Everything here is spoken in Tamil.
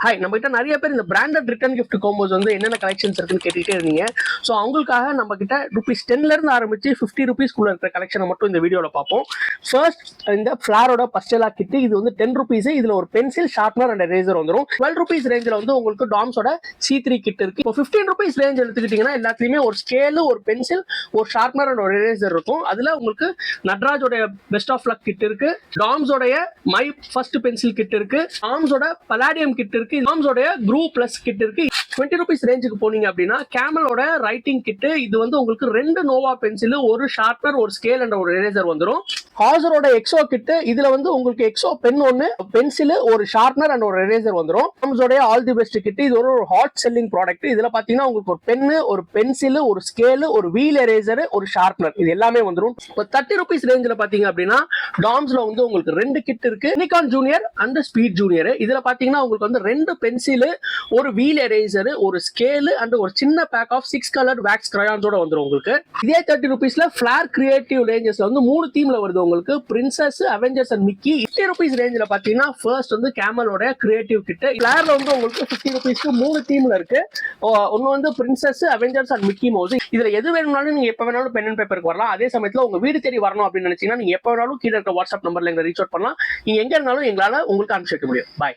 ஹாய், நம்ம கிட்ட நிறைய பேர் இந்த பிராண்டட் ரிட்டர்ன் கிஃப்ட் கோம்போஸ் வந்து என்னென்ன கலெக்ஷன்ஸ் இருக்குன்னு கேட்டுக்கிட்டே இருந்தீங்க. ஸோ அவங்களுக்காக நம்ம கிட்ட ₹10 ஆரம்பிச்சு ₹50 இருக்கிற கலெக்ஷனை மட்டும் இந்த வீடியோவில் பார்ப்போம். ஃபர்ஸ்ட் இந்த ஃபிளாரோட பஸ்டெலா கிட், இது வந்து ₹10. இதில் ஒரு பென்சில், ஷார்ப்னர் அண்ட் ரேசர் வந்துடும். ₹12 ரேஞ்சில் வந்து உங்களுக்கு டாம்ஸோட C3 கிட் இருக்கு. இப்போ ₹15 ரேஞ்ச் எடுத்துக்கிட்டீங்கன்னா எல்லாத்துலேயுமே ஒரு ஸ்கேலு, ஒரு பென்சில், ஒரு ஷார்ப்னர் அண்ட் ஒரு ரேசர் இருக்கும். அதில் உங்களுக்கு நட்ராஜோடைய பெஸ்ட் ஆஃப் லக் கிட் இருக்கு, டாம்ஸோடைய மை ஃபர்ஸ்ட் பென்சில் கிட் இருக்கு, டாம்ஸோட பலாடியம் கிட் இருக்கு, டாம்ஸோட க்ரூ பிளஸ் கிட் இருக்கு. ₹20 ரேஞ்சுக்கு போனீங்க அப்படின்னா கேமலோட ரைட்டிங் கிட், இது வந்து உங்களுக்கு 2 நோவா பென்சில், ஒரு ஷார்ப்னர், ஒரு ஸ்கேல் அண்ட் ஒரு எரேசர் வந்துடும். ஹாசரோட எக்ஸோ கிட், இதுல வந்து உங்களுக்கு எக்ஸோ பென் ஒன்னு, பென்சில், ஒரு ஷார்ப்னர் அண்ட் ஒரு எரேசர் வந்துடும். டாம்ஸோட ஆல் தி பெஸ்ட் கிட், இது ஒரு ஹாட் செல்லிங் ப்ராடக்ட். இதுல பாத்தீங்கன்னா உங்களுக்கு ஒரு பென்னு, ஒரு பென்சில், ஒரு ஸ்கேல், ஒரு வீல் எரேசர், ஒரு ஷார்ப்னர், இது எல்லாமே வந்துடும். இப்போ ₹30 ரேஞ்சில் பாத்தீங்க அப்படின்னா டாம்ஸ்ல வந்து உங்களுக்கு 2 கிட் இருக்கு, Nikon junior and speed junior. இதுல பாத்தீங்கன்னா உங்களுக்கு வந்து 2 பென்சில், ஒரு வீல் எரேசர், ஒரு ஸ்கேல் அண்ட் ஒரு சின்ன பேக் ஆஃப் 6 கலர் வேக்ஸ் கிரையான்ஸோட வந்துடும் உங்களுக்கு. இதே ₹30 ஃபிளார் கிரியேட்டிவ் ரேஞ்சஸ்ல வந்து 3 தீம்ல வருது உங்களுக்கு, பிரின்சஸ், அவெஞ்சர்ஸ் அண்ட் மிக்கி. ₹50 ரேஞ்சில் பாத்தீங்கன்னா ஃபர்ஸ்ட் வந்து கேமலோட கிரியேட்டிவ் கிட். ஃபிளார்ல வந்து உங்களுக்கு ₹50 3 தீம்ல இருக்கு. ஒன்னு வந்து princess, Avengers and Mickey mouse. இதுல எது வேணும்னாலும் நீங்க எப்ப வேணாலும் பென் அண்ட் பேப்பருக்கு வரலாம். அதே சமயத்துல உங்க வீடு தேடி வரணும் அப்படின்னு நினைச்சீங்கன்னா நீங்க எப்ப வேணாலும் கீழே இருக்க வாட்ஸ்அப் நம்பர்ல எங்க ரீச் அவுட் பண்ணலாம். நீங்க எங்க இருந்தாலும் எங்களால உங்களுக்கு அனுப்பிச்சு வைக்க முடியும். பாய்.